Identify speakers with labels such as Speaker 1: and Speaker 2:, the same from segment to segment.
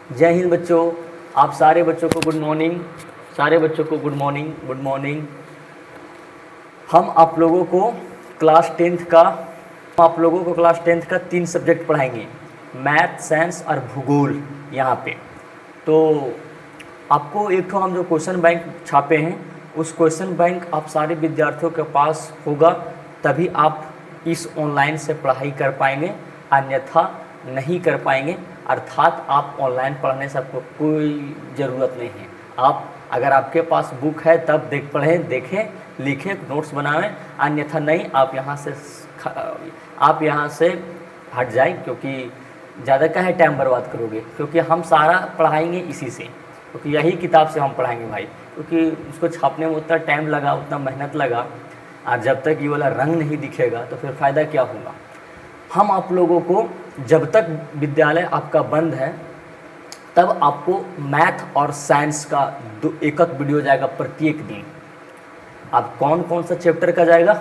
Speaker 1: जय हिंद बच्चों। आप सारे बच्चों को गुड मॉर्निंग। सारे बच्चों को गुड मॉर्निंग, गुड मॉर्निंग। हम आप लोगों को क्लास टेंथ का 3 सब्जेक्ट पढ़ाएंगे, मैथ, साइंस और भूगोल। यहाँ पे तो आपको एक तो हम जो क्वेश्चन बैंक छापे हैं, उस क्वेश्चन बैंक आप सारे विद्यार्थियों के पास होगा, तभी आप इस ऑनलाइन से पढ़ाई कर पाएंगे, अन्यथा नहीं कर पाएंगे। अर्थात आप ऑनलाइन पढ़ने से आपको कोई ज़रूरत नहीं है। आप अगर आपके पास बुक है तब देखें, लिखें, नोट्स बनाएं, अन्यथा नहीं। आप यहाँ से हट जाएं, क्योंकि ज़्यादा का है टाइम बर्बाद करोगे, क्योंकि हम सारा पढ़ाएंगे इसी से, क्योंकि यही किताब से हम पढ़ाएंगे भाई। क्योंकि उसको छापने में उतना टाइम लगा, उतना मेहनत लगा, और जब तक ये वाला रंग नहीं दिखेगा तो फिर फ़ायदा क्या होगा। हम आप लोगों को जब तक विद्यालय आपका बंद है तब आपको मैथ और साइंस का एक वीडियो जाएगा प्रत्येक दिन। अब कौन कौन सा चैप्टर का जाएगा,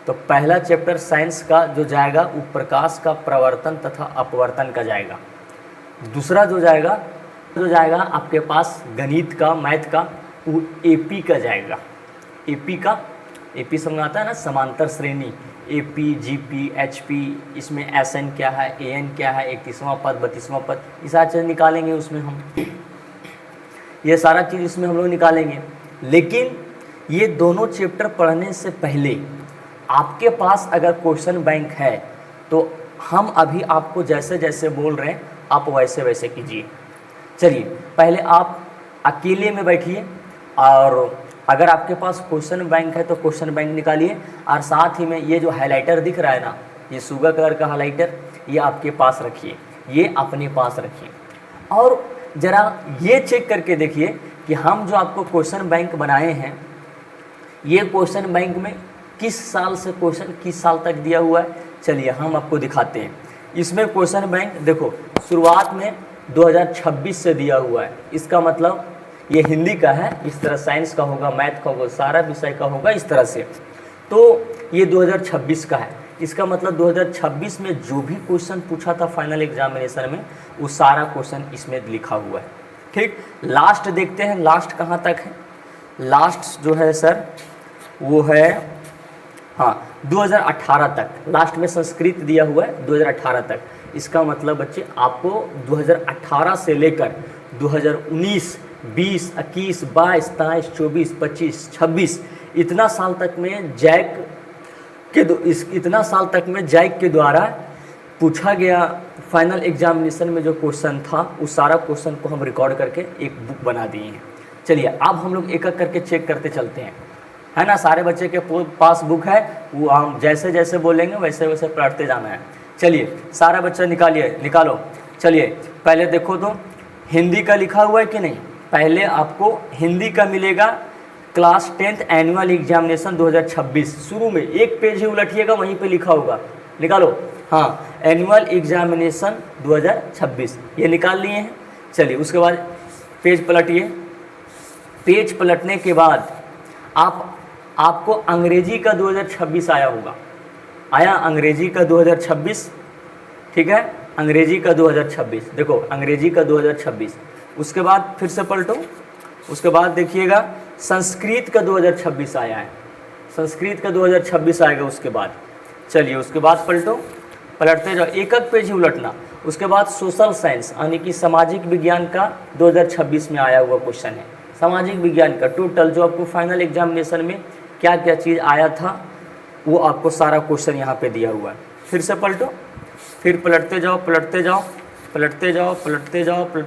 Speaker 1: तो पहला चैप्टर साइंस का जो जाएगा वो प्रकाश का प्रवर्तन तथा अपवर्तन का जाएगा। दूसरा जो जाएगा आपके पास गणित का, मैथ का, वो एपी का जाएगा। एपी समझ आता है ना, समांतर श्रेणी, एपी, जीपी, एचपी, इसमें एसएन क्या है, एएन क्या है, 31वां पद, 32वां पद, ये सारी चीज़ निकालेंगे उसमें हम। ये सारा चीज़ इसमें हम लोग निकालेंगे। लेकिन ये दोनों चैप्टर पढ़ने से पहले आपके पास अगर क्वेश्चन बैंक है तो हम अभी आपको जैसे जैसे बोल रहे हैं आप वैसे वैसे कीजिए। चलिए, पहले आप अकेले में बैठिए, और अगर आपके पास क्वेश्चन बैंक है तो क्वेश्चन बैंक निकालिए, और साथ ही में ये जो हाइलाइटर दिख रहा है ना, ये शुगर कलर का हाइलाइटर, ये आपके पास रखिए, ये अपने पास रखिए। और ज़रा ये चेक करके देखिए कि हम जो आपको क्वेश्चन बैंक बनाए हैं, ये क्वेश्चन बैंक में किस साल से क्वेश्चन किस साल तक दिया हुआ है। चलिए हम आपको दिखाते हैं। इसमें क्वेश्चन बैंक देखो शुरुआत में 2026 से दिया हुआ है। इसका मतलब ये हिंदी का है, इस तरह साइंस का होगा, मैथ का होगा, सारा विषय का होगा इस तरह से। तो ये 2026 का है। इसका मतलब 2026 में जो भी क्वेश्चन पूछा था फाइनल एग्जामिनेशन में, वो सारा क्वेश्चन इसमें लिखा हुआ है। ठीक, लास्ट देखते हैं, लास्ट कहाँ तक है। लास्ट जो है सर वो है 2018 तक। लास्ट में संस्कृत दिया हुआ है 2018 तक। इसका मतलब बच्चे आपको 2018 से लेकर 2019, 20, 21, 22, 23, 24, 25, 26 इतना साल तक में जैक के द्वारा पूछा गया फाइनल एग्जामिनेशन में जो क्वेश्चन था, उस सारा क्वेश्चन को हम रिकॉर्ड करके एक बुक बना दिए हैं। चलिए अब हम लोग एक एक करके चेक करते चलते हैं, है ना। सारे बच्चे के पास बुक है, वो हम जैसे जैसे बोलेंगे वैसे वैसे पढ़ते जाना है। चलिए सारा बच्चा निकालो। चलिए पहले देखो तो हिंदी का लिखा हुआ है कि नहीं। पहले आपको हिंदी का मिलेगा क्लास 10th एनुअल एग्जामिनेशन 2026। शुरू में एक पेज ही उलटिएगा, वहीं पे लिखा होगा, निकालो। हाँ, एनुअल एग्जामिनेशन 2026 ये निकाल लिए हैं। चलिए उसके बाद पेज पलटिए। पेज पलटने के बाद आपको अंग्रेजी का 2026 आया होगा। आया अंग्रेजी का 2026, ठीक है, अंग्रेजी का 2026। देखो अंग्रेजी का 2026। उसके बाद फिर से पलटो। उसके बाद देखिएगा संस्कृत का 2026 आया है, संस्कृत का 2026 आएगा उसके बाद। चलिए उसके बाद पलटते जाओ, एक एक पेज ही उलटना। उसके बाद सोशल साइंस यानी कि सामाजिक विज्ञान का 2026 में आया हुआ क्वेश्चन है। सामाजिक विज्ञान का टोटल जो आपको फाइनल एग्जामिनेशन में क्या क्या चीज़ आया था, वो आपको सारा क्वेश्चन यहाँ पे दिया हुआ है। फिर से पलटो, फिर पलटते जाओ।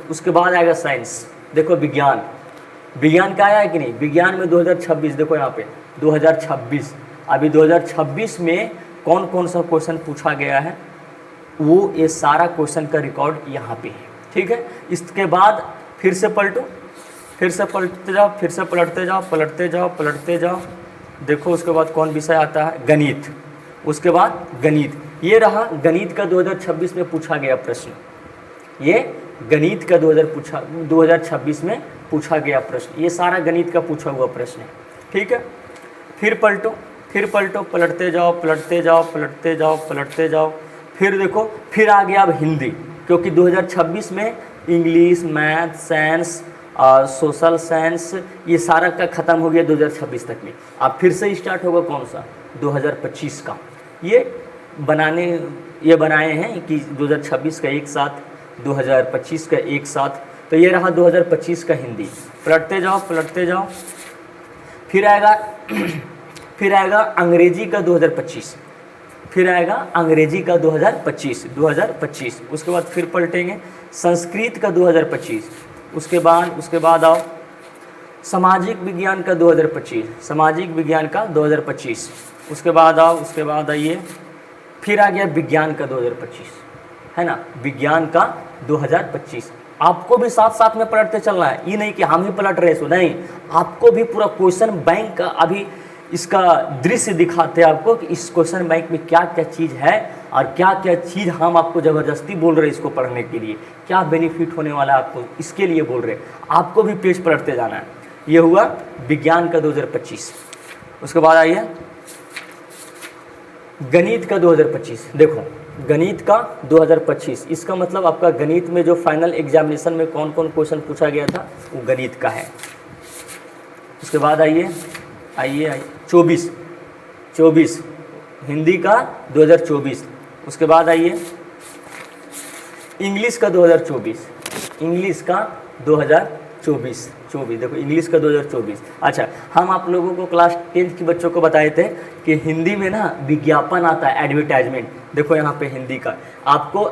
Speaker 1: उसके बाद आएगा साइंस। देखो विज्ञान का आया है कि नहीं। विज्ञान में 2026 देखो यहाँ पे 2026। अभी 2026 में कौन कौन सा क्वेश्चन पूछा गया है, वो ये सारा क्वेश्चन का रिकॉर्ड यहाँ पे है, ठीक है। इसके बाद फिर से पलटते जाओ। देखो उसके बाद कौन विषय आता है, गणित। उसके बाद गणित, ये रहा गणित का 2026 में पूछा गया प्रश्न। ये गणित का 2026 में पूछा गया प्रश्न, ये सारा गणित का पूछा हुआ प्रश्न है, ठीक है। फिर पलटो, पलटते जाओ। फिर देखो, फिर आ गया अब हिंदी, क्योंकि 2026 में English, math, science, social science, ये सारा का ख़त्म हो गया 2026 तक में। अब फिर से स्टार्ट होगा कौन सा, 2025 का। ये बनाए हैं कि 2026 का एक साथ, 2025 का एक साथ। तो ये रहा 2025 का हिंदी। पलटते जाओ। फिर आएगा फिर आएगा अंग्रेजी का 2025, फिर आएगा अंग्रेजी का 2025। उसके बाद फिर पलटेंगे संस्कृत का 2025। उसके बाद आओ सामाजिक विज्ञान का 2025। उसके बाद आइए फिर आ गया विज्ञान का 2025, है ना, विज्ञान का 2025। आपको भी साथ साथ में पलटते चलना है, ये नहीं कि हम ही पलट रहे सो नहीं, आपको भी पूरा क्वेश्चन बैंक का अभी इसका दृश्य दिखाते हैं आपको कि इस क्वेश्चन बैंक में क्या क्या चीज़ है और क्या क्या चीज़ हम आपको ज़बरदस्ती बोल रहे हैं इसको पढ़ने के लिए, क्या बेनिफिट होने वाला है आपको, इसके लिए बोल रहे हैं। आपको भी पेज पलटते जाना है। ये हुआ विज्ञान का 2025। उसके बाद आइए गणित का 2025। देखो गणित का 2025, इसका मतलब आपका गणित में जो फाइनल एग्जामिनेशन में कौन कौन क्वेश्चन पूछा गया था वो गणित का है। उसके बाद आइए 24 हिंदी का 2024। उसके बाद आइए इंग्लिश का 2024, देखो इंग्लिश का 2024। अच्छा, हम आप लोगों को क्लास 10th के बच्चों को बताए थे कि हिंदी में ना विज्ञापन आता है, एडवर्टाइजमेंट। देखो यहाँ पे हिंदी का आपको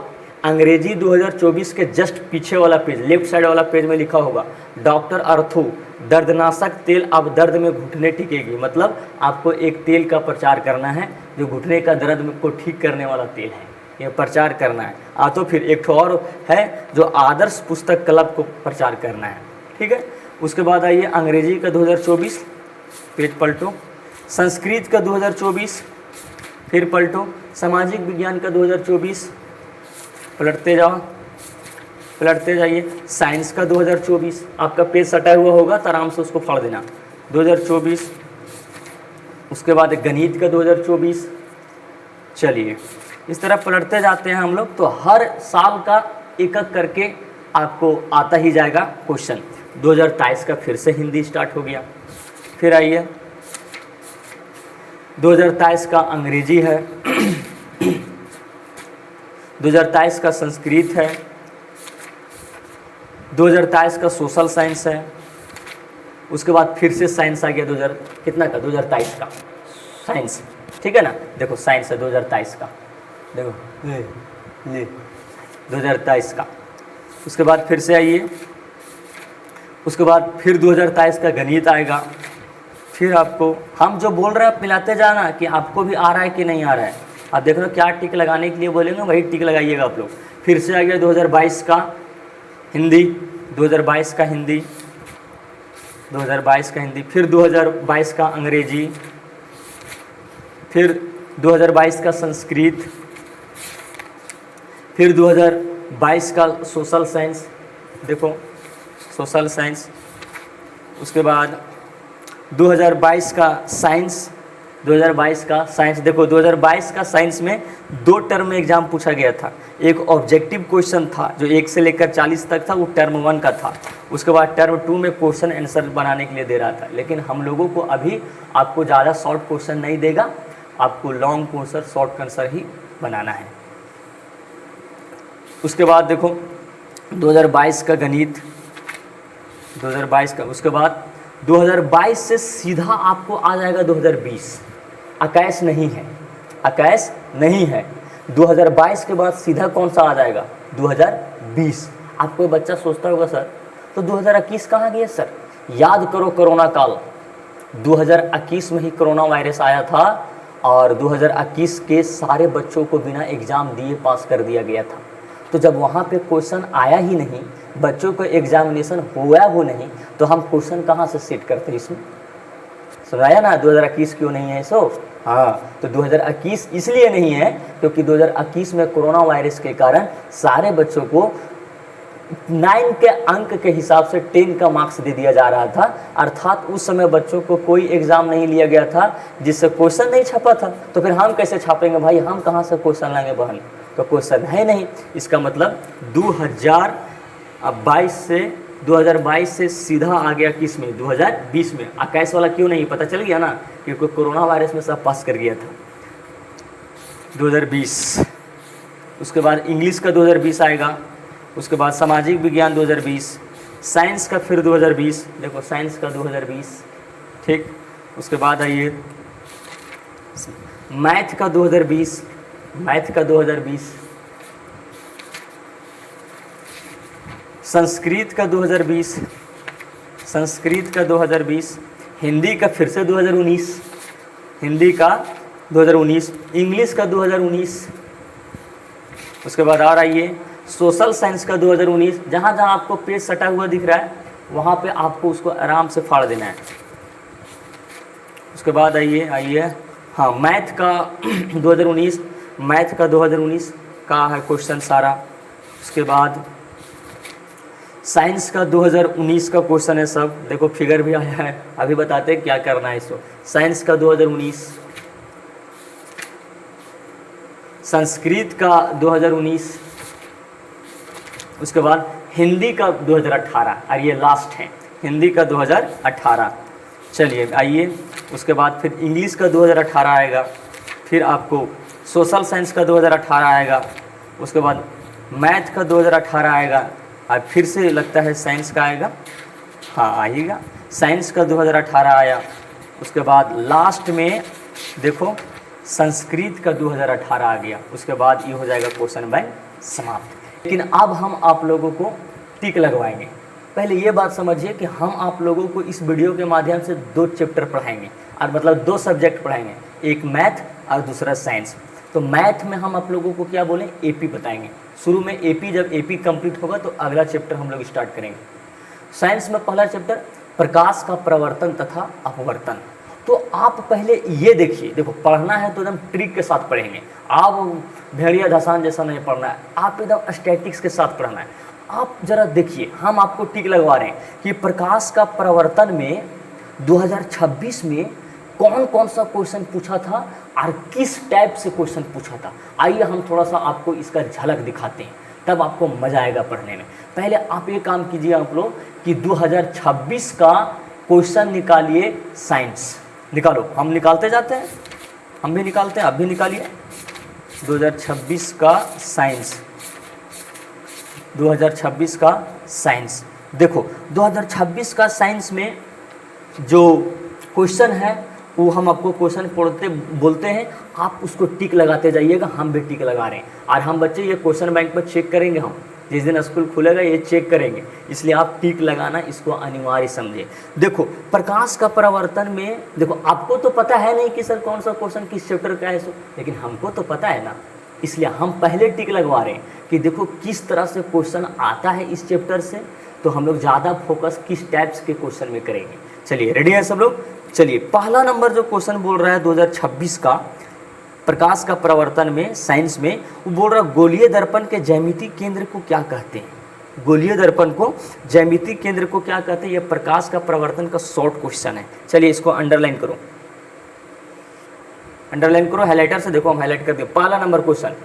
Speaker 1: अंग्रेजी 2024 के जस्ट पीछे वाला पेज, लेफ्ट साइड वाला पेज में लिखा होगा डॉक्टर अर्थू दर्दनाशक तेल अब दर्द में घुटने टिकेगी। मतलब आपको एक तेल का प्रचार करना है जो घुटने का दर्द को ठीक करने वाला तेल है, ये प्रचार करना है। तो फिर एक और है जो आदर्श पुस्तक क्लब को प्रचार करना है, ठीक है। उसके बाद आइए अंग्रेजी का 2024, पेज पलटो। संस्कृत का 2024, फिर पलटो। सामाजिक विज्ञान का 2024, पलटते जाइए। साइंस का 2024, आपका पेज सटा हुआ होगा तो आराम से उसको पढ़ देना, 2024। उसके बाद गणित का 2024। चलिए इस तरह पलटते जाते हैं हम लोग, तो हर साल का एक एक करके आपको आता ही जाएगा क्वेश्चन। 2023 का फिर से हिंदी स्टार्ट हो गया। फिर आइए 2023 का अंग्रेजी है, 2023 का संस्कृत है, 2023 का सोशल साइंस है। उसके बाद फिर से साइंस आ गया 2023 का साइंस, ठीक है ना। देखो साइंस है 2023 का, देखो 2023 का। उसके बाद फिर से आइए, उसके बाद फिर 2023 का गणित आएगा। फिर आपको हम जो बोल रहे हैं आप मिलाते जाना कि आपको भी आ रहा है कि नहीं आ रहा है। आप देख लो क्या टिक लगाने के लिए बोलेंगे वही टिक लगाइएगा आप लोग। फिर से आ गया 2022 का हिंदी, 2022 का हिंदी, 2022 का हिंदी। फिर 2022 का अंग्रेजी, फिर 2022 का संस्कृत, फिर 2022 का सोशल साइंस, देखो सोशल साइंस। उसके बाद 2022 का साइंस, 2022 का साइंस। देखो 2022 का साइंस में 2 टर्म में एग्जाम पूछा गया था। एक ऑब्जेक्टिव क्वेश्चन था जो 1 से लेकर 40 तक था, वो टर्म 1 का था। उसके बाद टर्म 2 में क्वेश्चन आंसर बनाने के लिए दे रहा था। लेकिन हम लोगों को अभी आपको ज़्यादा शॉर्ट क्वेश्चन नहीं देगा, आपको लॉन्ग क्वेश्चन शॉर्ट आंसर ही बनाना है। उसके बाद देखो 2022 का गणित, 2022 का। उसके बाद 2022 से सीधा आपको आ जाएगा 2020। अकैश नहीं है, अकैश नहीं है। 2022 के बाद सीधा कौन सा आ जाएगा, 2020। आप कोई बच्चा सोचता होगा सर तो 2021 कहाँ गया सर। याद करो कोरोना काल, 2021 में ही कोरोना वायरस आया था और 2021 के सारे बच्चों को बिना एग्ज़ाम दिए पास कर दिया गया था। तो जब वहाँ पे क्वेश्चन आया ही नहीं, बच्चों को एग्जामिनेशन हुआ वो नहीं, तो हम क्वेश्चन कहाँ से सेट करते हैं इसमें। सुनाया ना 2021 क्यों नहीं है सो। हाँ, तो 2021 इसलिए नहीं है क्योंकि 2021 में कोरोना वायरस के कारण सारे बच्चों को 9 के अंक के हिसाब से 10 का मार्क्स दे दिया जा रहा था। अर्थात उस समय बच्चों को कोई एग्ज़ाम नहीं लिया गया था जिससे क्वेश्चन नहीं छपा था। तो फिर हम कैसे छापेंगे भाई, हम कहाँ से क्वेश्चन लाएंगे बहन, तो क्वेश्चन है नहीं। इसका मतलब अब 2022 से सीधा आ गया किस में, 2020 में। 21 वाला क्यों नहीं, पता चल गया ना, क्योंकि कोरोना वायरस में सब पास कर गया था। 2020, उसके बाद इंग्लिश का 2020 आएगा, उसके बाद सामाजिक विज्ञान 2020, साइंस का फिर 2020, देखो साइंस का 2020, ठीक। उसके बाद आइए मैथ का 2020, मैथ का 2020, संस्कृत का 2020, संस्कृत का 2020, हिंदी का फिर से 2019, हिंदी का 2019, इंग्लिश का 2019। उसके बाद आ रही है सोशल साइंस का 2019। जहाँ जहाँ आपको पेज सटा हुआ दिख रहा है वहाँ पे आपको उसको आराम से फाड़ देना है। उसके बाद आइए हाँ, मैथ का 2019, मैथ का 2019 का है क्वेश्चन सारा। उसके बाद साइंस का 2019 का क्वेश्चन है सब, देखो फिगर भी आया है, अभी बताते हैं क्या करना है इसको। साइंस का 2019, संस्कृत का 2019, उसके बाद हिंदी का 2018, और ये लास्ट है, हिंदी का 2018। चलिए आइए, उसके बाद फिर इंग्लिश का 2018 आएगा, फिर आपको सोशल साइंस का 2018 आएगा, उसके बाद मैथ का 2018 आएगा, और फिर से लगता है साइंस का आएगा, हाँ आइएगा, साइंस का 2018 आया। उसके बाद लास्ट में देखो संस्कृत का 2018 आ गया। उसके बाद ये हो जाएगा क्वेश्चन बैंक समाप्त। लेकिन अब हम आप लोगों को टिक लगवाएंगे। पहले ये बात समझिए कि हम आप लोगों को इस वीडियो के माध्यम से 2 चैप्टर पढ़ाएंगे, और मतलब 2 सब्जेक्ट पढ़ाएंगे, एक मैथ और दूसरा साइंस। तो मैथ में हम आप लोगों को क्या बोलें, एपी बताएंगे। शुरू में एपी, जब एपी कंप्लीट होगा तो अगला चैप्टर हम लोग स्टार्ट करेंगे। साइंस में पहला चैप्टर प्रकाश का प्रवर्तन तथा अपवर्तन। तो आप पहले ये देखिए, देखो पढ़ना है तो एकदम ट्रिक के साथ पढ़ेंगे, आप भेड़िया धसान जैसा नहीं पढ़ना है, आप एकदम स्टैटिक्स के साथ पढ़ना है। आप जरा देखिए, हम आपको टिक लगवा रहे हैं कि प्रकाश का प्रवर्तन में 2026 में कौन कौन सा क्वेश्चन पूछा था और किस टाइप से क्वेश्चन पूछा था। आइए हम थोड़ा सा आपको इसका झलक दिखाते हैं, तब आपको मज़ा आएगा पढ़ने में। पहले आप ये काम कीजिए आप लोग कि 2026 का क्वेश्चन निकालिए, साइंस निकालो। हम निकालते जाते हैं, हम भी निकालते हैं, आप भी निकालिए। 2026 का साइंस, 2026 का साइंस। देखो 2026 का साइंस में जो क्वेश्चन है वो हम आपको क्वेश्चन पढ़ते बोलते हैं, आप उसको टिक लगाते जाइएगा। हम भी टिक लगा रहे हैं, और हम बच्चे ये क्वेश्चन बैंक पर चेक करेंगे। हम जिस दिन स्कूल खुलेगा ये चेक करेंगे, इसलिए आप टिक लगाना इसको अनिवार्य समझे। देखो प्रकाश का प्रवर्तन में, देखो आपको तो पता है नहीं कि सर कौन सा क्वेश्चन किस चैप्टर का है सो, लेकिन हमको तो पता है ना, इसलिए हम पहले टिक लगवा रहे हैं कि देखो किस तरह से क्वेश्चन आता है इस चैप्टर से, तो हम लोग ज़्यादा फोकस किस टाइप्स के क्वेश्चन में करेंगे। चलिए रेडी है सब लोग। चलिए पहला नंबर जो क्वेश्चन बोल रहा है 2026 का प्रकाश का प्रवर्तन में साइंस में, वो बोल रहा है गोलीय दर्पण के ज्यामितीय केंद्र को क्या कहते हैं। गोलीय दर्पण को ज्यामितीय केंद्र को क्या कहते हैं, ये प्रकाश का प्रवर्तन का शॉर्ट क्वेश्चन है। चलिए इसको अंडरलाइन करो, अंडरलाइन करो हाइलाइटर से। देखो हम हाईलाइट कर दिए, पहला नंबर क्वेश्चन,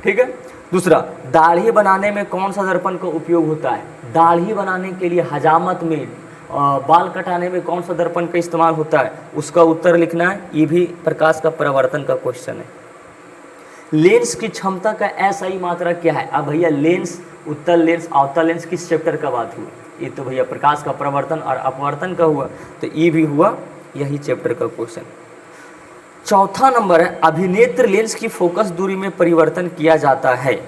Speaker 1: ठीक है। दूसरा, दाढ़ी बनाने में कौन सा दर्पण का उपयोग होता है। दाढ़ी बनाने के लिए हजामत में, बाल कटाने में कौन सा दर्पण का इस्तेमाल होता है, उसका उत्तर लिखना है। ये भी प्रकाश का प्रवर्तन का क्वेश्चन है। लेंस की क्षमता का एसआई मात्रा क्या है। अब भैया लेंस, उत्तल लेंस, अवतल लेंस किस चैप्टर का बात हुई, ये तो भैया प्रकाश का प्रवर्तन और अपवर्तन का हुआ, तो ये भी हुआ यही चैप्टर का क्वेश्चन। चौथा नंबर है, अभिनेत्र लेंस की फोकस दूरी में परिवर्तन किया जाता है।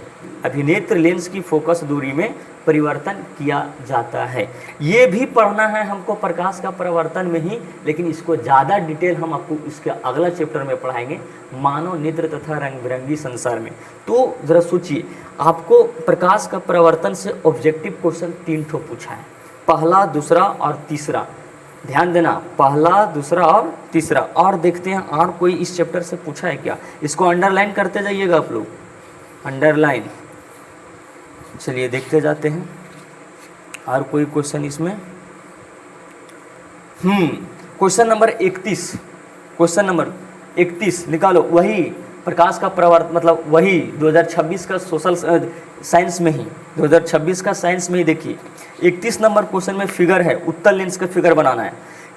Speaker 1: अभिनेत्र लेंस की फोकस दूरी में परिवर्तन किया जाता है। ये भी पढ़ना है हमको प्रकाश का प्रवर्तन में ही, लेकिन इसको ज़्यादा डिटेल हम आपको इसके अगला चैप्टर में पढ़ाएंगे, मानव नेत्र तथा रंग बिरंगी संसार में। तो ज़रा सोचिए, आपको प्रकाश का प्रवर्तन से ऑब्जेक्टिव क्वेश्चन 3 ठो पूछा है, पहला, दूसरा और तीसरा। ध्यान देना, पहला, दूसरा और तीसरा। और देखते हैं और कोई इस चैप्टर से पूछा है क्या, इसको अंडरलाइन करते जाइएगा आप लोग, अंडरलाइन। चलिए देखते जाते हैं और कोई क्वेश्चन इसमें। क्वेश्चन नंबर 31, क्वेश्चन नंबर 31 निकालो। वही प्रकाश का प्रवर्तन मतलब वही 2026 का सोशल साइंस में ही 2026 का साइंस में ही देखिए 31 नंबर क्वेश्चन में फिगर है, उत्तल लेंस का फिगर बनाना है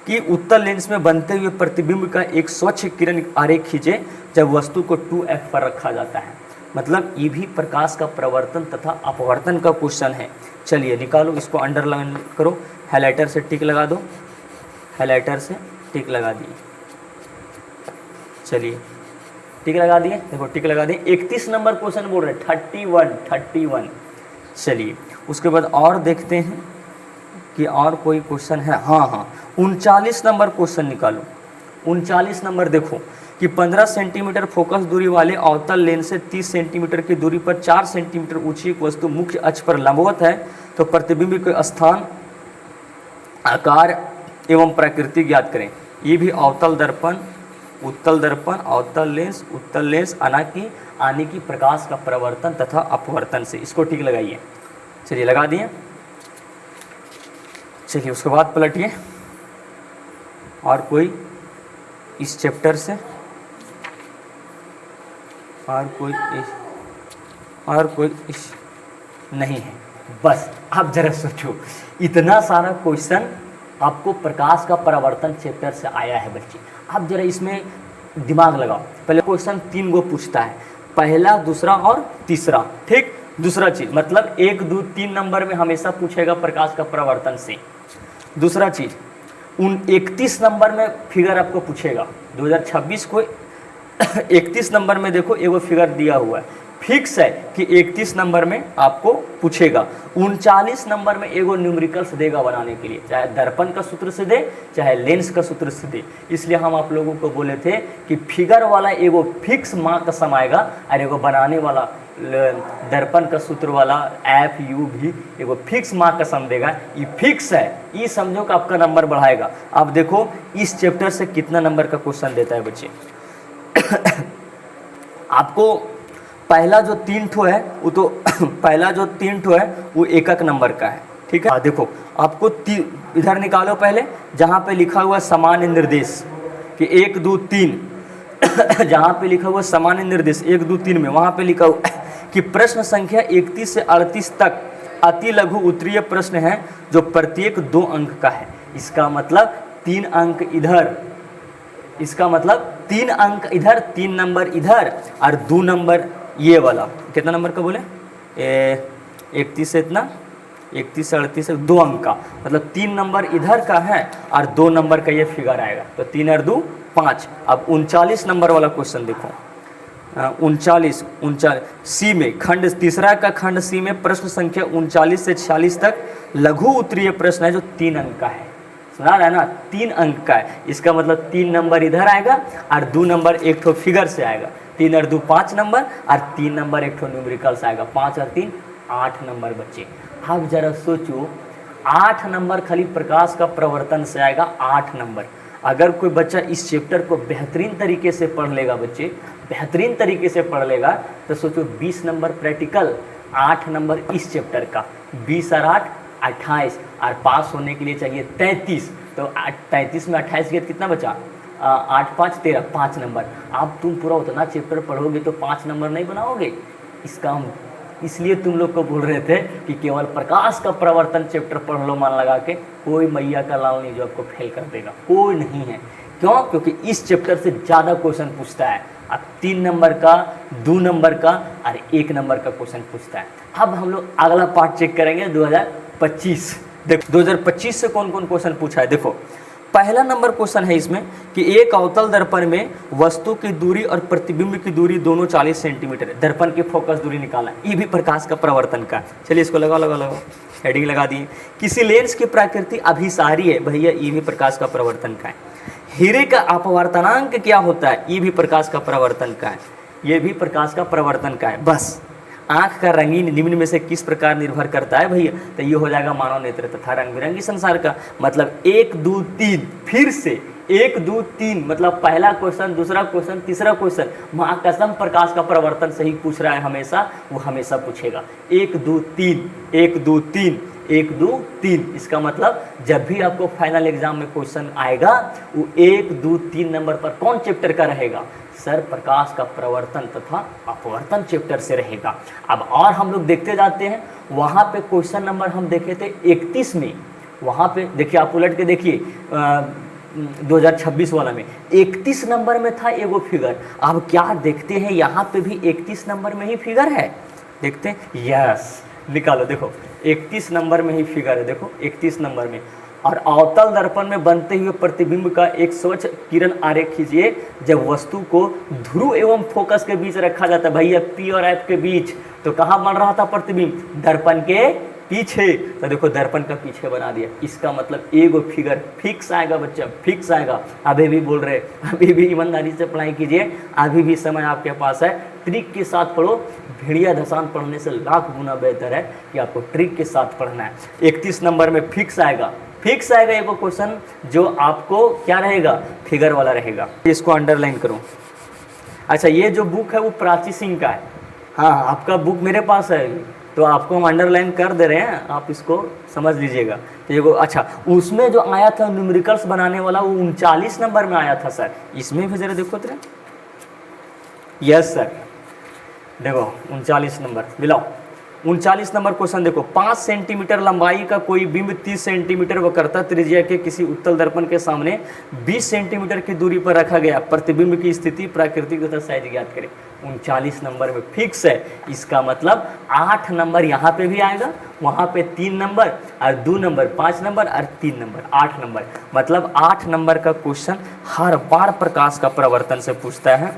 Speaker 1: कि उत्तल लेंस में बनते हुए प्रतिबिंब का एक स्वच्छ किरण आरेख खींचे जब वस्तु को 2f पर रखा जाता है। मतलब ये भी प्रकाश का प्रवर्तन तथा अपवर्तन का क्वेश्चन है। चलिए निकालो, इसको अंडरलाइन करो, हाइलाइटर से टिक लगा दो, हाइलाइटर से टिक लगा दिए। चलिए टिक लगा दिए, देखो टिक लगा दिए। 31 नंबर क्वेश्चन बोल रहे हैं, 31। चलिए उसके बाद और देखते हैं कि और कोई क्वेश्चन है। हाँ 39 नंबर क्वेश्चन निकालो। 39 नंबर देखो कि 15 सेंटीमीटर फोकस दूरी वाले अवतल लेंस से 30 सेंटीमीटर की दूरी पर 4 सेंटीमीटर ऊंची एक वस्तु मुख्य अक्ष पर लंबवत है, तो प्रतिबिंब के स्थान, आकार एवं प्रकृति ज्ञात करें। ये भी अवतल दर्पण, उत्तल दर्पण, अवतल लेंस, उत्तल लेंस आने की प्रकाश का प्रवर्तन तथा अपवर्तन से। इसको टिक लगाइए। चलिए लगा दिए। चलिए उसके बाद पलटिए और कोई इस चैप्टर से और कोई इस नहीं है। बस आप जरा सोचो, इतना सारा क्वेश्चन आपको प्रकाश का परावर्तन चैप्टर से आया है बच्चे। आप जरा इसमें दिमाग लगाओ। पहले क्वेश्चन 3 गो पूछता है, पहला, दूसरा और तीसरा, ठीक। दूसरा चीज़ मतलब 1, 2, 3 नंबर में हमेशा पूछेगा प्रकाश का परावर्तन से। दूसरा चीज़ 31 नंबर में फिगर आपको पूछेगा। 2026 को 31 नंबर में देखो एगो फिगर दिया हुआ है, फिक्स है कि 31 नंबर में आपको पूछेगा। 39 नंबर में एगो न्यूमेरिकल्स देगा बनाने के लिए, चाहे दर्पण का सूत्र से दे चाहे लेंस का सूत्र से दे। इसलिए हम आप लोगों को बोले थे कि फिगर वाला एगो फिक्स मार्क सम आएगा और एगो बनाने वाला दर्पण का सूत्र वाला एफ यू भी एगो फिक्स मार्क का सम देगा। ये फिक्स है, ये समझो कि आपका नंबर बढ़ाएगा। अब देखो इस चैप्टर से कितना नंबर का क्वेश्चन देता है बच्चे। आपको पहला जो 3 ठो है वो तो पहला जो 3 ठो है वो 1 नंबर का है, ठीक है। देखो आपको इधर निकालो पहले, जहाँ पे लिखा हुआ सामान्य निर्देश कि 1, 2, 3 जहाँ पे लिखा हुआ सामान्य निर्देश 1, 2, 3 में वहाँ पे लिखा हुआ कि प्रश्न संख्या 31 से 38 तक अति लघु उत्तरीय प्रश्न है जो प्रत्येक 2 अंक का है। इसका मतलब 3 अंक इधर, इसका मतलब 3 अंक इधर, 3 नंबर इधर और 2 नंबर ये वाला। कितना नंबर का बोले? 31 से इतना, 31 से 38 से 2 अंक का, मतलब 3 नंबर इधर का है और 2 नंबर का ये फिगर आएगा, तो 3 और 2 5। अब 39 नंबर वाला क्वेश्चन देखो। 39 सी में खंड तीसरा का खंड सी में प्रश्न संख्या 39 से 46 तक लघु उत्तरीय प्रश्न है जो 3 अंक का है। सुना रहा है ना, 3 अंक का है। इसका मतलब 3 नंबर इधर आएगा और 2 नंबर एक ठो फिगर से आएगा। 3 और 2 5 नंबर और 3 नंबर एक ठो न्यूमेरिकल्स आएगा। 5 और 3 8 नंबर बच्चे। अब जरा सोचो 8 नंबर खाली प्रकाश का प्रवर्तन से आएगा, 8 नंबर। अगर कोई बच्चा इस चैप्टर को बेहतरीन तरीके से पढ़ लेगा बच्चे, बेहतरीन तरीके से पढ़ लेगा तो सोचो 20 नंबर प्रैक्टिकल, 8 नंबर इस चैप्टर का, 20 और 8 28 और पास होने के लिए चाहिए 33। तो 33 में 28 के कितना बचा? 8 5 13, 5 नंबर। अब तुम पूरा उतना चैप्टर पढ़ोगे तो 5 नंबर नहीं बनाओगे। इसका हम इसलिए तुम लोग को बोल रहे थे कि केवल प्रकाश का प्रवर्तन चैप्टर पढ़ लो मन लगा के। कोई मैया का लाल नहीं जो आपको फेल कर देगा, कोई नहीं है। क्यों? क्योंकि इस चैप्टर से ज़्यादा क्वेश्चन पूछता है। अब 3 नंबर का, 2 नंबर का और 1 नंबर का क्वेश्चन पूछता है। अब हम लोग अगला पार्ट चेक करेंगे 2025। देखो 2025 से कौन कौन क्वेश्चन पूछा है। देखो पहला नंबर क्वेश्चन है इसमें कि एक अवतल दर्पण में वस्तु की दूरी और प्रतिबिंब की दूरी दोनों 40 सेंटीमीटर है। दर्पण की फोकस दूरी निकालना, ये भी प्रकाश का प्रवर्तन का। चलिए इसको लगाओ, हेडिंग लगा दिए। किसी लेंस की प्रकृति अभिसारी है, भैया ये भी प्रकाश का प्रवर्तन का है। हीरे का अपवर्तनांक क्या होता है, ये भी प्रकाश का प्रवर्तन का है, ये भी प्रकाश का प्रवर्तन का है। बस आँख का रंगीन निम्न में से किस प्रकार निर्भर करता है भैया, तो ये हो जाएगा मानव नेत्र तथा रंग बिरंगी संसार का। मतलब 1 2 3, फिर से 1 2 3, मतलब पहला क्वेश्चन, दूसरा क्वेश्चन, तीसरा क्वेश्चन माँ कसम प्रकाश का प्रवर्तन सही पूछ रहा है हमेशा, वो हमेशा पूछेगा। 1 2 3, 1 2 3, 1 2 3। इसका मतलब जब भी आपको फाइनल एग्जाम में क्वेश्चन आएगा वो 1 2 3 नंबर पर कौन चैप्टर का रहेगा? सर प्रकाश का प्रवर्तन तथा अपवर्तन चैप्टर से रहेगा। अब और हम लोग देखते जाते हैं, वहाँ पे क्वेश्चन नंबर हम देखे थे 31 में, वहाँ पे देखिए आप उलट के देखिए 2026 वाला में 31 नंबर में था एगो फिगर। अब क्या देखते हैं यहाँ पे भी 31 नंबर में ही फिगर है, देखते हैं, यस निकालो, देखो 31 नंबर में ही फिगर है, देखो 31 नंबर में। और अवतल दर्पण में बनते हुए प्रतिबिंब का एक स्वच्छ किरण आरेख खींचिए जब वस्तु को ध्रुव एवं फोकस के बीच रखा जाता है। भैया पी और एफ के बीच, तो कहाँ बन रहा था प्रतिबिंब? दर्पण के पीछे। तो देखो दर्पण का पीछे बना दिया। इसका मतलब एगो फिगर फिक्स आएगा बच्चा, फिक्स आएगा। अभी भी बोल रहे, अभी भी ईमानदारी से पढ़ाई कीजिए, अभी भी समय आपके पास है। ट्रिक के साथ पढ़ो, भेड़िया धसान पढ़ने से लाख गुना बेहतर है कि आपको ट्रिक के साथ पढ़ना है। 31 नंबर में फिक्स आएगा, फिक्स आएगा एगो क्वेश्चन जो आपको क्या रहेगा? फिगर वाला रहेगा। इसको अंडरलाइन करो। अच्छा, ये जो बुक है वो प्राची सिंह का है। हाँ, आपका बुक मेरे पास है, तो आपको हम अंडरलाइन कर दे रहे हैं, आप इसको समझ लीजिएगा। तो अच्छा, उसमें जो आया था न्यूमेरिकल्स बनाने वाला वो 39 नंबर में आया था सर। इसमें भी जरा देखो तेरे, यस सर, देखो 39 नंबर मिलाओ। 39 नंबर क्वेश्चन देखो, 5 सेंटीमीटर लंबाई का कोई बिंब 30 सेंटीमीटर वक्रता त्रिज्या के किसी उत्तल दर्पण के सामने 20 सेंटीमीटर की दूरी पर रखा गया। प्रतिबिंब की स्थिति, प्राकृतिक तथा साइज ज्ञात करें। 39 नंबर में फिक्स है। इसका मतलब 8 नंबर यहाँ पे भी आएगा, वहाँ पे 3 नंबर और 2 नंबर, 5 नंबर और 3 नंबर, 8 नंबर। मतलब 8 नंबर का क्वेश्चन हर बार प्रकाश का प्रवर्तन से पूछता है,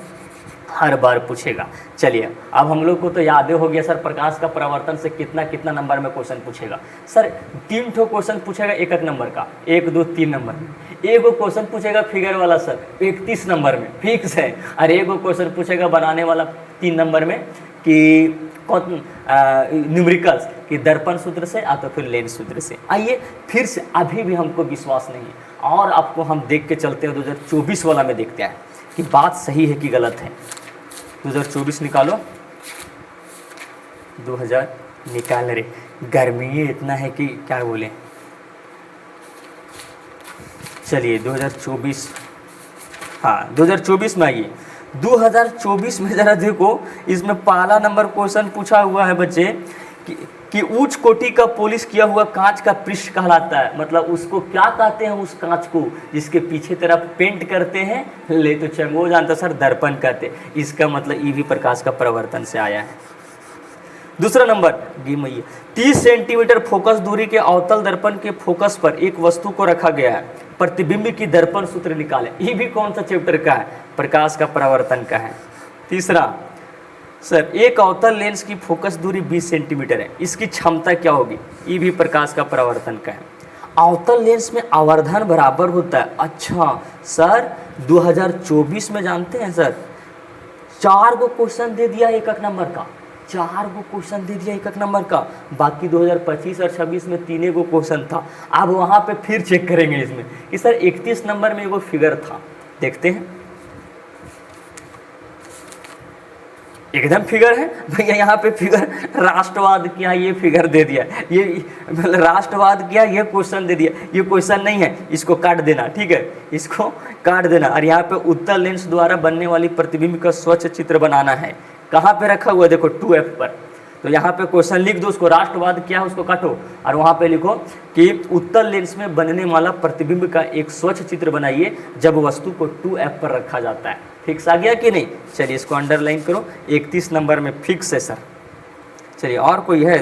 Speaker 1: हर बार पूछेगा। चलिए, अब हम लोग को तो याद हो गया सर प्रकाश का प्रवर्तन से कितना कितना नंबर में क्वेश्चन पूछेगा। सर 3 ठो क्वेश्चन पूछेगा एक एक नंबर का, 1 2 3 नंबर में। एगो क्वेश्चन पूछेगा फिगर वाला सर 31 नंबर में, फिक्स है। और एगो क्वेश्चन पूछेगा बनाने वाला 3 नंबर में कि कौन न्यूमेरिकल्स कि दर्पण सूत्र से या तो फिर लेंस सूत्र से। आइए फिर से, अभी भी हमको विश्वास नहीं है और आपको हम देख के चलते हैं 2024 वाला में देखते हैं कि बात सही है कि गलत है। 2024 निकालो, 2000 निकाल रहे, गर्मी इतना है कि क्या बोले। चलिए 2024, हाँ 2024 में आइए। 2024 में ज़रा देखो, इसमें पहला नंबर क्वेश्चन पूछा हुआ है बच्चे कि उच्च कोटि का पॉलिश किया हुआ कांच का पृष्ठ कहलाता है। मतलब उसको क्या कहते हैं? उस कांच को जिसके पीछे तरफ पेंट करते हैं, ले तो चंगो जानता सर, दर्पण कहते हैं। इसका मतलब ये भी प्रकाश का प्रवर्तन से आया है। दूसरा नंबर, 30 सेंटीमीटर फोकस दूरी के अवतल दर्पण के फोकस पर एक वस्तु को रखा गया है। प्रतिबिंब की दर्पण सूत्र निकाले। ये भी कौन सा चैप्टर का है? प्रकाश का प्रवर्तन का है। तीसरा सर, एक अवतल लेंस की फोकस दूरी 20 सेंटीमीटर है, इसकी क्षमता क्या होगी? ये भी प्रकाश का प्रवर्तन का है। अवतल लेंस में आवर्धन बराबर होता है। अच्छा सर, 2024 में जानते हैं सर 4 गो क्वेश्चन दे दिया एक एक नंबर का, 4 गो क्वेश्चन दे दिया एक एक नंबर का। बाकी 2025 और 26 में 3 गो क्वेश्चन था। अब वहाँ पे फिर चेक करेंगे इसमें कि सर 31 नंबर में एगो फिगर था, देखते हैं। एकदम फिगर है भैया, यहाँ पे फिगर राष्ट्रवाद क्या ये फिगर दे दिया, ये मतलब राष्ट्रवाद क्या ये क्वेश्चन दे दिया। ये क्वेश्चन नहीं है, इसको काट देना, ठीक है, इसको काट देना। और यहाँ पे उत्तल लेंस द्वारा बनने वाली प्रतिबिंब का स्वच्छ चित्र बनाना है। कहाँ पे रखा हुआ है? देखो 2F पर। तो यहाँ पे क्वेश्चन लिख दो, उसको राष्ट्रवाद क्या है उसको काटो और वहाँ पे लिखो कि उत्तल लेंस में बनने वाला प्रतिबिंब का एक स्वच्छ चित्र बनाइए जब वस्तु को 2F पर रखा जाता है। फिक्स आ गया कि नहीं? चलिए इसको अंडरलाइन करो, 31 नंबर में फिक्स है सर। चलिए और कोई है?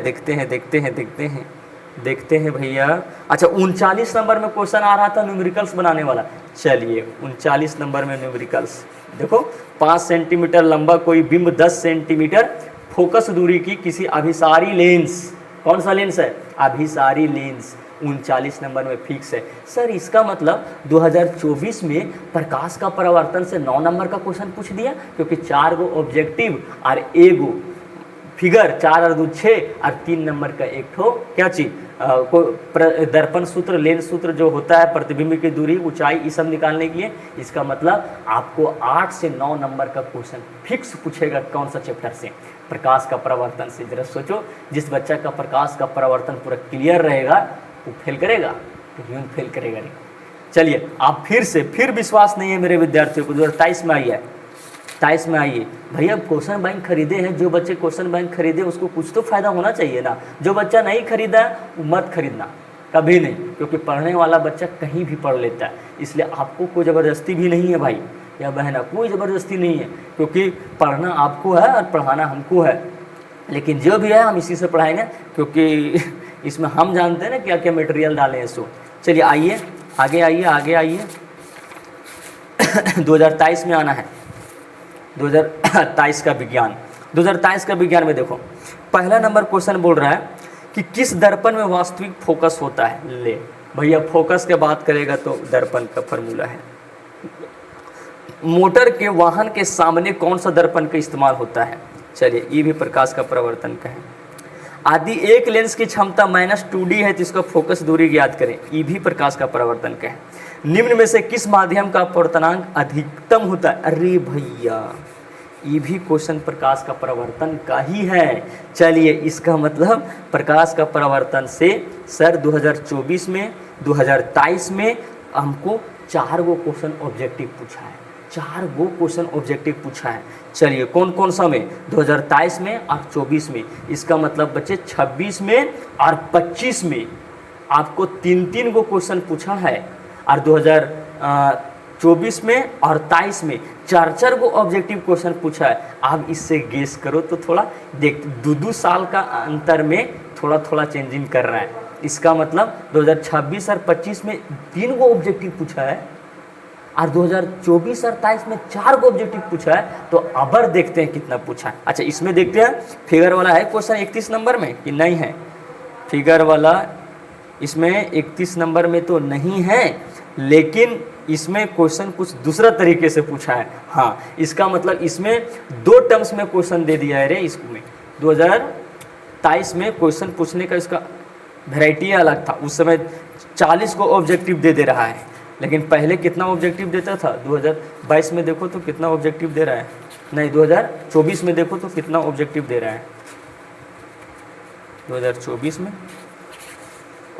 Speaker 1: देखते हैं भैया। अच्छा 39 नंबर में क्वेश्चन आ रहा था न्यूमेरिकल्स बनाने वाला। चलिए 39 नंबर में न्यूमेरिकल्स देखो, 5 सेंटीमीटर लंबा कोई बिंब 10 सेंटीमीटर फोकस दूरी की किसी अभिसारी लेंस, कौन सा लेंस है? अभिसारी लेंस, 39 नंबर में फिक्स है। सर इसका मतलब 2024 में प्रकाश का परावर्तन से 9 नंबर का क्वेश्चन पूछ दिया, क्योंकि 4 गो ऑब्जेक्टिव और एगो फिगर, 4 और 2 6 और 3 नंबर का एक ठो क्या चीज दर्पण सूत्र, लेंस सूत्र जो होता है प्रतिबिंब की दूरी, ऊंचाई, ये सब निकालने के लिए। इसका मतलब आपको 8 से 9 नंबर का क्वेश्चन फिक्स पूछेगा कौन सा चैप्टर से? प्रकाश का परावर्तन से। जरा सोचो, जिस बच्चा का प्रकाश का परावर्तन पूरा क्लियर रहेगा वो फेल करेगा, तो क्यों फेल करेगा नहीं। चलिए आप फिर विश्वास नहीं है मेरे विद्यार्थियों को, 2023 में आइए, 23 में आइए भैया। क्वेश्चन बैंक खरीदे हैं, जो बच्चे क्वेश्चन बैंक खरीदे उसको कुछ तो फायदा होना चाहिए ना। जो बच्चा नहीं खरीदा वो मत खरीदना कभी नहीं, क्योंकि पढ़ने वाला बच्चा कहीं भी पढ़ लेता है। इसलिए आपको कोई ज़बरदस्ती भी नहीं है भाई या बहना, कोई ज़बरदस्ती नहीं है, क्योंकि पढ़ना आपको है और पढ़ाना हमको है। लेकिन जो भी है हम इसी से पढ़ाएंगे, क्योंकि इसमें हम जानते हैं ना क्या क्या मटेरियल डालें इसको। चलिए आइए आगे आइए 2023 में आना है, 2023 का विज्ञान। 2023 का विज्ञान में देखो, पहला नंबर क्वेश्चन बोल रहा है कि किस दर्पण में वास्तविक फोकस होता है। ले भैया, फोकस के बात करेगा तो दर्पण का फॉर्मूला है, मोटर के वाहन के सामने कौन सा दर्पण का इस्तेमाल होता है। चलिए ये भी प्रकाश का परावर्तन का है। आदि एक लेंस की क्षमता -2D है तो इसका फोकस दूरी ज्ञात करें, ये भी प्रकाश का परावर्तन का है। निम्न में से किस माध्यम का अपवर्तनांक अधिकतम होता है। अरे भैया, ये भी क्वेश्चन प्रकाश का परावर्तन का ही है। चलिए इसका मतलब प्रकाश का परावर्तन से सर 2024 में 2023 में हमको 4 गो क्वेश्चन ऑब्जेक्टिव पूछा है, 4 गो क्वेश्चन ऑब्जेक्टिव पूछा है। चलिए कौन कौन सा में, 2023 में और 24 में। इसका मतलब बच्चे 26 में और 25 में आपको 3 गो क्वेश्चन पूछा है, और 2024 में और 23 में 4 गो ऑब्जेक्टिव क्वेश्चन पूछा है। आप इससे गेस करो तो थोड़ा देख, 2 साल का अंतर में थोड़ा चेंजिंग कर रहा है। इसका मतलब 2026 और 25 में 3 गो ऑब्जेक्टिव पूछा है, और 2024 और 23 में 4 गो ऑब्जेक्टिव पूछा है। तो अबर देखते हैं कितना पूछा है। अच्छा इसमें देखते हैं, फिगर वाला है क्वेश्चन 31 नंबर में कि नहीं है। फिगर वाला इसमें 31 नंबर में तो नहीं है, लेकिन इसमें क्वेश्चन कुछ दूसरा तरीके से पूछा है। हाँ, इसका मतलब इसमें 2 टर्म्स में क्वेश्चन दे दिया है रे। इसमें 2023 में क्वेश्चन पूछने का इसका वैरायटी अलग था। उस समय 40 को ऑब्जेक्टिव दे रहा है, लेकिन पहले कितना ऑब्जेक्टिव देता था। 2022 में देखो तो कितना ऑब्जेक्टिव दे रहा है, नहीं 2024 में देखो तो कितना ऑब्जेक्टिव दे रहा है। 2024 में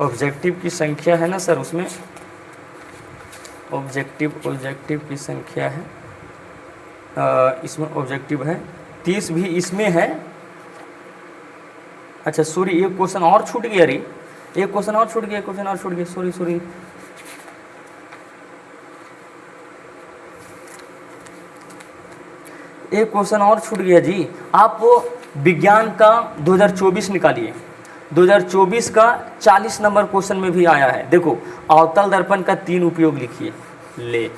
Speaker 1: ऑब्जेक्टिव की संख्या है ना सर, उसमें ऑब्जेक्टिव की संख्या है, इसमें ऑब्जेक्टिव है 30 भी इसमें है। अच्छा सॉरी, एक क्वेश्चन और छूट गया रे, एक क्वेश्चन और छूट गया, सॉरी। एक क्वेश्चन और छूट गया जी। आप विज्ञान का 2024 निकालिए, 2024 का 40 नंबर क्वेश्चन में भी आया है। देखो, अवतल दर्पण का 3 उपयोग लिखिए। ले,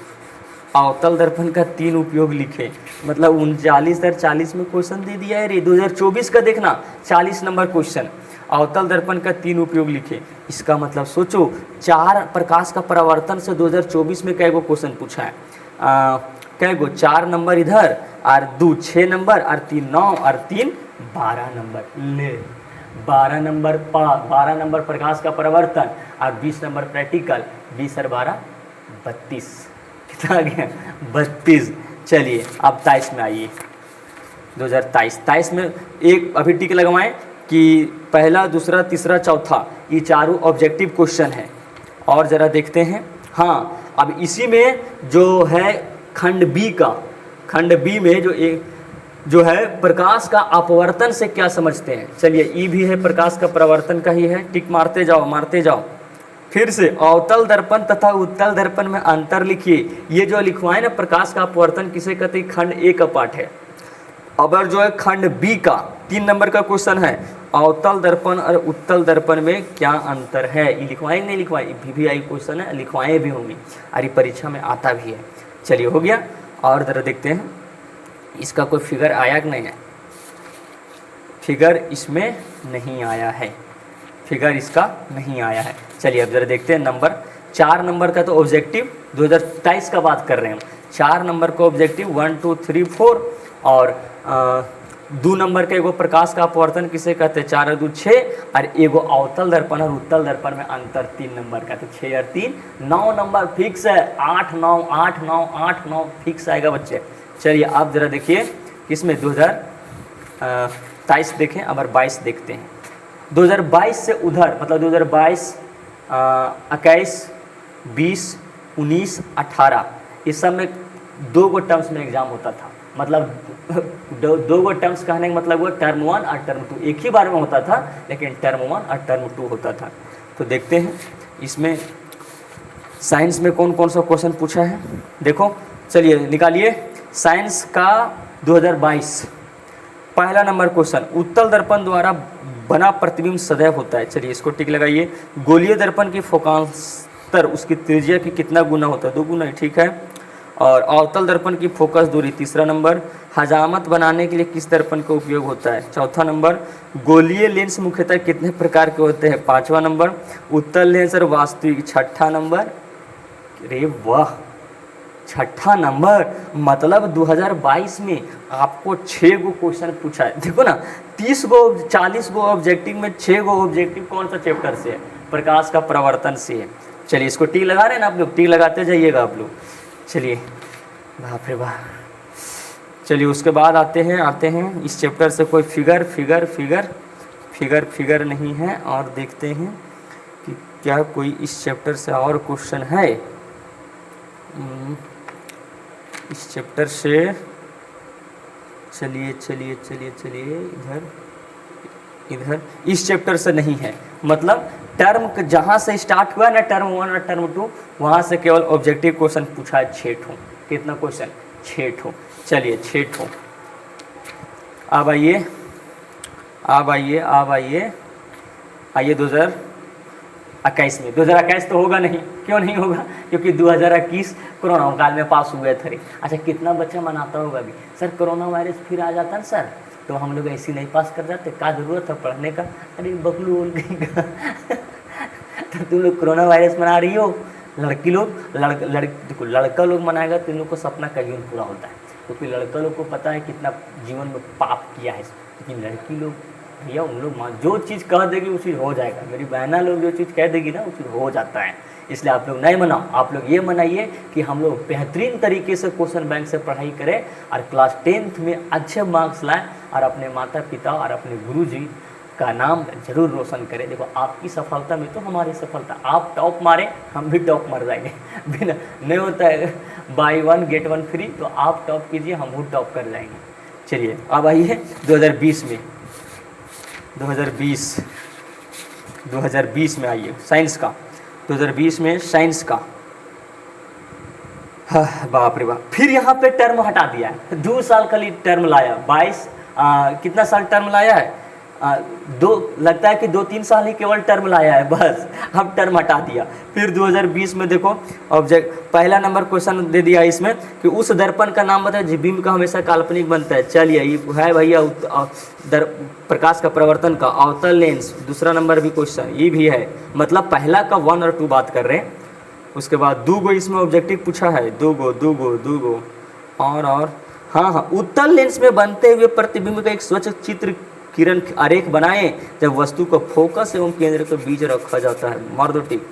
Speaker 1: अवतल दर्पण का 3 उपयोग लिखे, मतलब 39/40 में क्वेश्चन दे दिया है रे। 2024 का देखना 40 नंबर क्वेश्चन, अवतल दर्पण का 3 उपयोग लिखे। इसका मतलब सोचो, 4 प्रकाश का परावर्तन से 2024 में कै गो क्वेश्चन पूछा है। कै गो, 4 नंबर इधर और 2 6 नंबर और 3 9 और 3 12 नंबर। ले 12 नंबर प्रकाश का परावर्तन और 20 नंबर प्रैक्टिकल। 20 और 12 32, कितना आ गया 32। चलिए अब 23 में आइए, 2023 में एक अभी टिक लगवाएं कि पहला दूसरा तीसरा चौथा ये 4 ऑब्जेक्टिव क्वेश्चन है। और ज़रा देखते हैं। हाँ, अब इसी में जो है खंड बी में जो है प्रकाश का अपवर्तन से क्या समझते हैं। चलिए ई भी है प्रकाश का परावर्तन का ही है, टिक मारते जाओ। फिर से अवतल दर्पण तथा उत्तल दर्पण में अंतर लिखिए। ये जो लिखवाए ना प्रकाश का अपवर्तन किसे कहते हैं, खंड ए का पाठ है। अब जो है खंड बी का 3 नंबर का क्वेश्चन है, अवतल दर्पण और उत्तल दर्पण में क्या अंतर है। ये लिखवाए नहीं लिखवाए, VVI क्वेश्चन है, लिखवाए भी होंगे, अरे परीक्षा में आता भी है। चलिए हो गया। और ज़रा देखते हैं इसका कोई फिगर आया कि नहीं है। फिगर इसमें नहीं आया है, फिगर इसका नहीं आया है। चलिए अब ज़रा देखते हैं नंबर 4 नंबर का तो ऑब्जेक्टिव 2023 का बात कर रहे हैं। 4 नंबर का ऑब्जेक्टिव 1 2 3 4 और 2 नंबर का एगो प्रकाश का अपवर्तन किसे कहते हैं, 4 और 2 6 और एगो अवतल दर्पण और उत्तल दर्पण में अंतर 3 नंबर का, तो 6 और 3 9 नंबर फिक्स है। 8 9 फिक्स आएगा बच्चे। चलिए आप ज़रा देखिए इसमें 2023 23 देखें, अब 22 देखते हैं। 2022 से उधर मतलब 2022, 21, 20, 19, 18 इस सब में 2 गो टर्म्स में एग्ज़ाम होता था। मतलब 2 गो टर्म्स कहने का मतलब वो टर्म 1 और टर्म 2 एक ही बार में होता था, लेकिन टर्म 1 और टर्म 2 होता था। तो देखते हैं इसमें साइंस में कौन कौन सा क्वेश्चन पूछा है। देखो चलिए निकालिए साइंस का 2022 पहला नंबर क्वेश्चन, उत्तल दर्पण द्वारा बना प्रतिबिंब सदैव होता है। चलिए इसको टिक लगाइए। गोलीय दर्पण की फोकांतर उसकी त्रिज्या की कितना गुना होता है? 2 गुना, ठीक है। और अवतल दर्पण की फोकस दूरी, तीसरा नंबर। हजामत बनाने के लिए किस दर्पण का उपयोग होता है? चौथा नंबर। गोलीय लेंस मुख्यतः कितने प्रकार के होते हैं? 5वां नंबर। उत्तल लेंस और वास्तविक, 6ठा नंबर। अरे वाह, 6ठा नंबर। मतलब 2022 में आपको 6 गो क्वेश्चन पूछा है। देखो ना, 30 गो 40 गो ऑब्जेक्टिव में 6 गो ऑब्जेक्टिव कौन सा चैप्टर से है? प्रकाश का प्रवर्तन से है। चलिए इसको टिक लगा रहे हैं ना आप लोग, टिक लगाते जाइएगा आप लोग। चलिए, बाप रे बाप। चलिए उसके बाद आते हैं इस चैप्टर से कोई फिगर नहीं है। और देखते हैं कि क्या कोई इस चैप्टर से और क्वेश्चन है। इस चैप्टर से चलिए इधर इस चैप्टर से नहीं है। मतलब टर्म जहाँ से स्टार्ट हुआ ना, टर्म 1 और टर्म 2, वहाँ से केवल ऑब्जेक्टिव क्वेश्चन पूछा है 6 ठो। कितना क्वेश्चन? 6 ठो। चलिए 6 ठो। अब आइए 2021 में। 2021 तो होगा नहीं। क्यों नहीं होगा? क्योंकि 2021 कोरोना काल में पास हुए थे। अच्छा, कितना बच्चा मनाता होगा अभी, सर कोरोना वायरस फिर आ जाता ना सर, तो हम लोग ऐसे नहीं पास कर जाते, क्या ज़रूरत है पढ़ने का? अरे बबलू बोल गई तो तुम लोग कोरोना वायरस मना रही हो। लड़की लोग देखो, लड़का लोग मनाएगा तो इन लोग को सपना कभी नहीं पूरा होता है, क्योंकि लड़का लोग को पता है कितना जीवन में पाप किया है। लेकिन लड़की लोग भैया, उन लोग जो चीज़ कह देगी वो चीज़ हो जाएगा। मेरी बहना लोग जो चीज़ कह देगी ना वो चीज़ हो जाता है। इसलिए आप लोग नहीं मनाओ, आप लोग ये मनाइए कि हम लोग बेहतरीन तरीके से क्वेश्चन बैंक से पढ़ाई करें और क्लास 10th में अच्छे मार्क्स लाएं और अपने माता पिता और अपने गुरुजी का नाम जरूर रोशन करें। देखो, आपकी सफलता में तो हमारी सफलता। आप टॉप मारें, हम भी टॉप मार जाएंगे। बिना नहीं होता है बाई 1 गेट 1 फ्री, तो आप टॉप कीजिए, हम भी टॉप कर जाएंगे। चलिए अब आइए 2020 में। 2020 में आइए साइंस का। 2020 में साइंस का, हाँ बाप रे बाप, फिर यहाँ पे टर्म हटा दिया है। 2 साल का टर्म लाया। 22 कितना साल टर्म लाया है? लगता है कि 2-3 साल ही केवल टर्म लाया है बस। अब टर्म हटा दिया। फिर 2020 में देखो ऑब्जेक्ट, पहला नंबर क्वेश्चन दे दिया इसमें कि उस दर्पण का नाम बताए जो बिंब का हमेशा काल्पनिक बनता है। चलिए ये है भैया प्रकाश का प्रवर्तन का अवतल लेंस। दूसरा नंबर भी क्वेश्चन ये भी है। मतलब पहला का 1 और 2 बात कर रहे हैं। उसके बाद 2 गो इसमें ऑब्जेक्टिव पूछा है। 2 गो और हाँ, उत्तल लेंस में बनते हुए प्रतिबिंब का एक स्वच्छ चित्र किरण आरेख बनाएं जब वस्तु को फोकस एवं केंद्र के बीच रखा जाता है। मार दो टिक।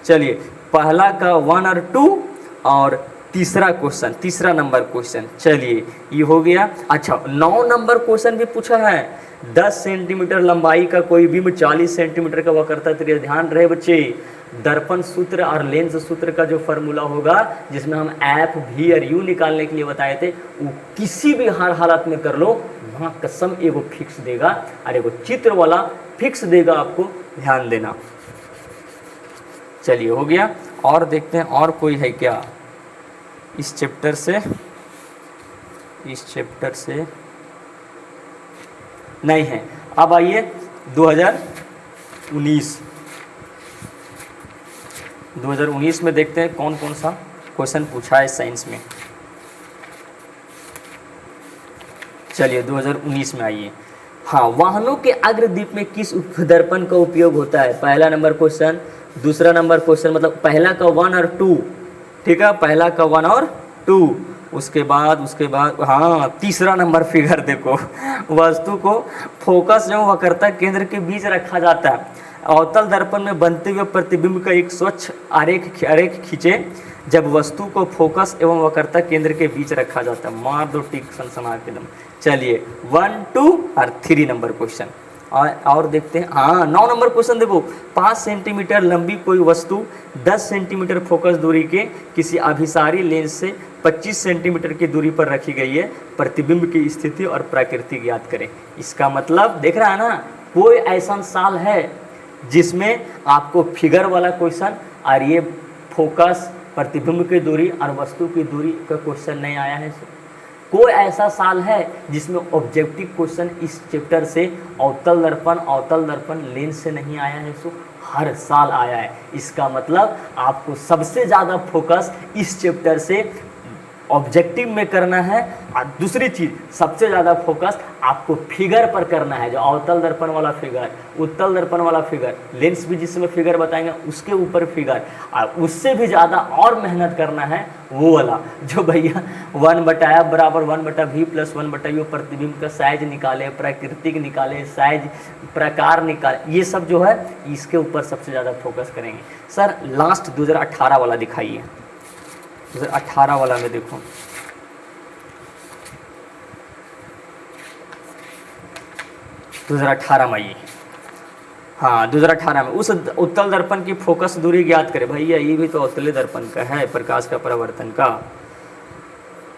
Speaker 1: चलिए पहला का 1 और 2 और तीसरा नंबर क्वेश्चन। चलिए ये हो गया। अच्छा, 9 नंबर क्वेश्चन भी पूछा है। 10 सेंटीमीटर लंबाई का कोई बिंब 40 सेंटीमीटर का वक्रता त्रिज्या। ध्यान रहे बच्चे, दर्पण सूत्र और लेंस सूत्र का जो फॉर्मूला होगा, जिसमें हम एफ भी और यू निकालने के लिए बताए थे, वो किसी भी हर हालत में कर लो, वहाँ कसम एगो फिक्स देगा और एगो चित्र वाला फिक्स देगा। आपको ध्यान देना। चलिए हो गया। और देखते हैं और कोई है क्या इस चैप्टर से नहीं है। अब आइए 2019 में देखते हैं कौन कौन सा क्वेश्चन पूछा है साइंस में। चलिए 2019 में आइए। हाँ, वाहनों के अग्रदीप में किस दर्पण का उपयोग होता है? पहला नंबर क्वेश्चन। दूसरा नंबर क्वेश्चन, मतलब पहला का 1 और 2, ठीक है, पहला का 1 और 2। उसके बाद हाँ, तीसरा नंबर फिगर देखो, वस्तु को फोकस एवं वक्रता केंद्र के बीच रखा जाता है। अवतल दर्पण में बनते हुए प्रतिबिंब का एक स्वच्छ आरेख आरेख खींचे जब वस्तु को फोकस एवं वक्रता केंद्र के बीच रखा जाता है। मार दो टिक सनसना के दम। चलिए 1, 2 और 3 नंबर क्वेश्चन और देखते हैं। हाँ 9 नंबर क्वेश्चन देखो, 5 सेंटीमीटर लंबी कोई वस्तु 10 सेंटीमीटर फोकस दूरी के किसी अभिसारी लेंस से 25 सेंटीमीटर की दूरी पर रखी गई है। प्रतिबिंब की स्थिति और प्रकृति ज्ञात करें। इसका मतलब देख रहा है ना, कोई ऐसा साल है जिसमें आपको फिगर वाला क्वेश्चन और ये फोकस, प्रतिबिंब की दूरी और वस्तु की दूरी का क्वेश्चन नहीं आया है। कोई ऐसा साल है जिसमें ऑब्जेक्टिव क्वेश्चन इस चैप्टर से अवतल दर्पण लेंस से नहीं आया है। सो हर साल आया है। इसका मतलब आपको सबसे ज़्यादा फोकस इस चैप्टर से ऑब्जेक्टिव में करना है और दूसरी चीज़ सबसे ज़्यादा फोकस आपको फिगर पर करना है। जो अवतल दर्पण वाला फिगर, उत्तल दर्पण वाला फिगर, लेंस भी जिसमें फिगर बताएंगे उसके ऊपर फिगर, और उससे भी ज़्यादा और मेहनत करना है वो वाला जो भैया 1/f बराबर 1/v प्लस 1/u प्रतिबिंब का साइज निकाले, प्राकृतिक निकाले, साइज प्रकार निकाले, ये सब जो है इसके ऊपर सबसे ज़्यादा फोकस करेंगे। सर लास्ट 2018 वाला दिखाइए। 2018 वाला में देखो, दो 2018 में ये, हाँ 2018 में उस उत्तल दर्पण की फोकस दूरी ज्ञात करें। भैया ये भी तो उत्तल दर्पण का है, प्रकाश का परावर्तन का।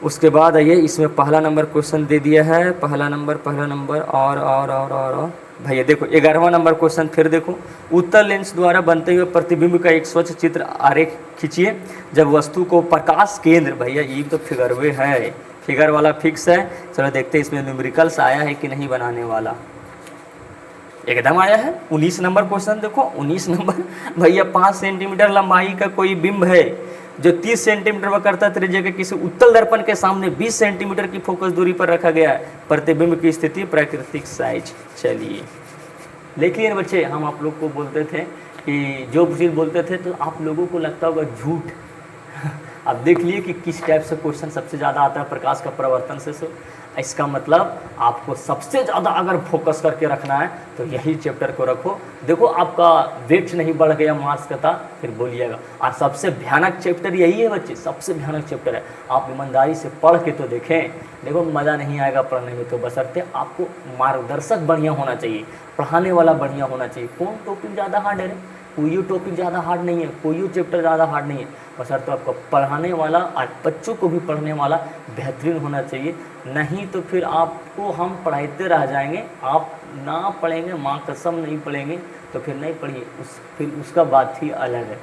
Speaker 1: उसके बाद आइए इसमें पहला नंबर क्वेश्चन दे दिया है, पहला नंबर और भैया देखो 11वां नंबर क्वेश्चन फिर देखो, उत्तल लेंस द्वारा बनते हुए प्रतिबिंब का एक स्वच्छ चित्र आरेख खींचिए जब वस्तु को प्रकाश केंद्र, भैया ये तो फिगर वे है, फिगर वाला फिक्स है। चलो देखते हैं इसमें न्यूमेरिकल्स आया है कि नहीं बनाने वाला। एकदम आया है। 19 नंबर क्वेश्चन देखो, 19 नंबर भैया 5 सेंटीमीटर लंबाई का कोई बिंब है जो 30 सेंटीमीटर वक्रता त्रिज्या के किसी उत्तल दर्पण के सामने 20 सेंटीमीटर की फोकस दूरी पर रखा गया है। प्रतिबिंब की स्थिति, प्राकृतिक साइज। चलिए लेकिन बच्चे हम आप लोग को बोलते थे कि जो चीज़ बोलते थे तो आप लोगों को लगता होगा झूठ। अब देख लिए कि किस टाइप से क्वेश्चन सबसे ज़्यादा आता है प्रकाश का परावर्तन से। इसका मतलब आपको सबसे ज़्यादा अगर फोकस करके रखना है तो यही चैप्टर को रखो। देखो आपका वेट नहीं बढ़ गया मार्क्स का था फिर बोलिएगा। और सबसे भयानक चैप्टर यही है बच्चे, सबसे भयानक चैप्टर है। आप ईमानदारी से पढ़ के तो देखें, देखो मज़ा नहीं आएगा पढ़ने में तो, बशर्ते आपको मार्गदर्शक बढ़िया होना चाहिए, पढ़ाने वाला बढ़िया होना चाहिए। कौन टॉपिक ज़्यादा हार्ड है? कोई टॉपिक ज़्यादा हार्ड नहीं है, कोई चैप्टर ज़्यादा हार्ड नहीं है, बशर्ते आपको पढ़ाने वाला और बच्चों को भी पढ़ने वाला बेहतरीन होना चाहिए। नहीं तो फिर आपको हम पढ़ाते रह जाएंगे, आप ना पढ़ेंगे, माँ कसम नहीं पढ़ेंगे तो फिर नहीं पढ़िए, फिर उसका बात ही अलग है।